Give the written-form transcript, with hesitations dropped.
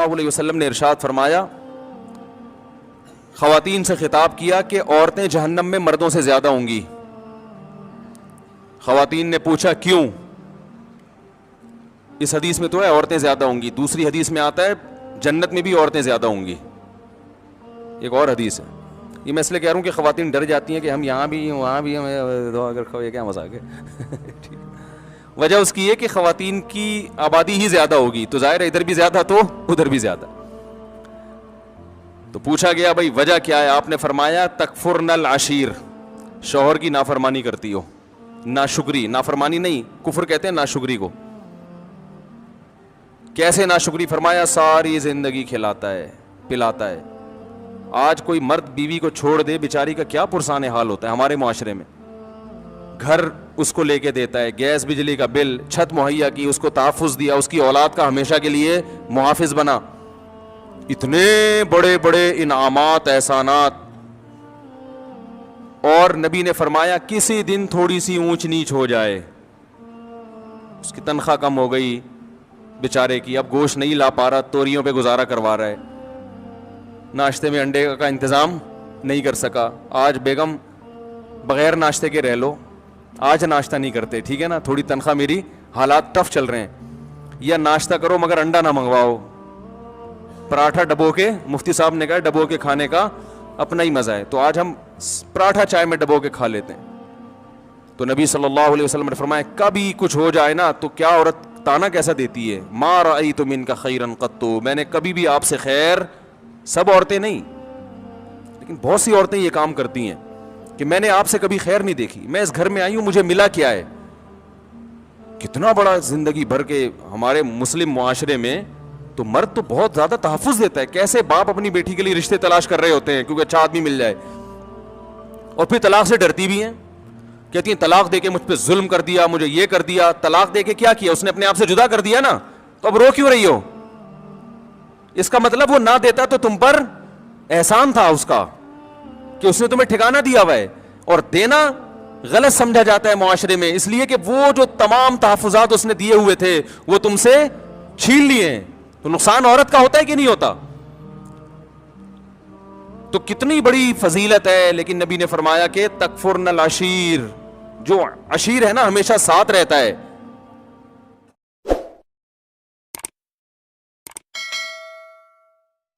اللہ علیہ وسلم نے ارشاد فرمایا, خواتین سے خطاب کیا کہ عورتیں جہنم میں مردوں سے زیادہ ہوں گی. خواتین نے پوچھا کیوں؟ اس حدیث میں تو ہے عورتیں زیادہ ہوں گی, دوسری حدیث میں آتا ہے جنت میں بھی عورتیں زیادہ ہوں گی, ایک اور حدیث ہے. یہ میں اس لیے کہہ رہا ہوں کہ خواتین ڈر جاتی ہیں کہ ہم یہاں بھی وہاں بھی, اگر یہ کیا مذاق ہے. وجہ اس کی ہے کہ خواتین کی آبادی ہی زیادہ ہوگی, تو ظاہر ہے ادھر بھی زیادہ تو ادھر بھی زیادہ. تو پوچھا گیا بھائی وجہ کیا ہے؟ آپ نے فرمایا تکفرن العشیر, شوہر کی نافرمانی کرتی ہو. ناشکری, نافرمانی نہیں, کفر کہتے ہیں ناشکری کو. کیسے ناشکری؟ فرمایا ساری زندگی کھلاتا ہے پلاتا ہے. آج کوئی مرد بیوی کو چھوڑ دے, بیچاری کا کیا پرسان حال ہوتا ہے ہمارے معاشرے میں. گھر اس کو لے کے دیتا ہے, گیس بجلی کا بل, چھت مہیا کی, اس کو تحفظ دیا, اس کی اولاد کا ہمیشہ کے لیے محافظ بنا, اتنے بڑے بڑے انعامات احسانات. اور نبی نے فرمایا کسی دن تھوڑی سی اونچ نیچ ہو جائے, اس کی تنخواہ کم ہو گئی بیچارے کی, اب گوشت نہیں لا پا رہا, توریوں پہ گزارا کروا رہا ہے, ناشتے میں انڈے کا انتظام نہیں کر سکا, آج بیگم بغیر ناشتے کے رہ لو, آج ناشتہ نہیں کرتے, ٹھیک ہے نا, تھوڑی تنخواہ میری, حالات ٹف چل رہے ہیں, یا ناشتہ کرو مگر انڈا نہ منگواؤ, پراٹھا ڈبو کے, مفتی صاحب نے کہا ڈبو کے کھانے کا اپنا ہی مزہ ہے, تو آج ہم پراٹھا چائے میں ڈبو کے کھا لیتے ہیں. تو نبی صلی اللہ علیہ وسلم نے فرمایا کبھی کچھ ہو جائے نا تو کیا عورت تانا کیسا دیتی ہے, ما رأیت منک خیرا قط, میں نے کبھی بھی آپ سے خیر, سب عورتیں نہیں لیکن بہت سی عورتیں یہ کام کرتی ہیں کہ میں نے آپ سے کبھی خیر نہیں دیکھی, میں اس گھر میں آئی ہوں مجھے ملا کیا ہے. کتنا بڑا زندگی بھر کے ہمارے مسلم معاشرے میں تو مرد تو بہت زیادہ تحفظ دیتا ہے. کیسے باپ اپنی بیٹی کے لیے رشتے تلاش کر رہے ہوتے ہیں کیونکہ اچھا آدمی مل جائے, اور پھر طلاق سے ڈرتی بھی ہیں, کہتی ہیں طلاق دے کے مجھ پہ ظلم کر دیا, مجھے یہ کر دیا. طلاق دے کے کیا کیا؟ اس نے اپنے آپ سے جدا کر دیا نا, تو اب رو کیوں رہی ہو؟ اس کا مطلب وہ نہ دیتا تو تم پر احسان تھا اس کا کہ اس نے تمہیں ٹھکانہ دیا ہوا ہے. اور دینا غلط سمجھا جاتا ہے معاشرے میں, اس لیے کہ وہ جو تمام تحفظات اس نے دیے ہوئے تھے وہ تم سے چھین لیے ہیں. تو نقصان عورت کا ہوتا ہے کہ نہیں ہوتا؟ تو کتنی بڑی فضیلت ہے. لیکن نبی نے فرمایا کہ تکفرن العشیر, جو عشیر ہے نا ہمیشہ ساتھ رہتا ہے,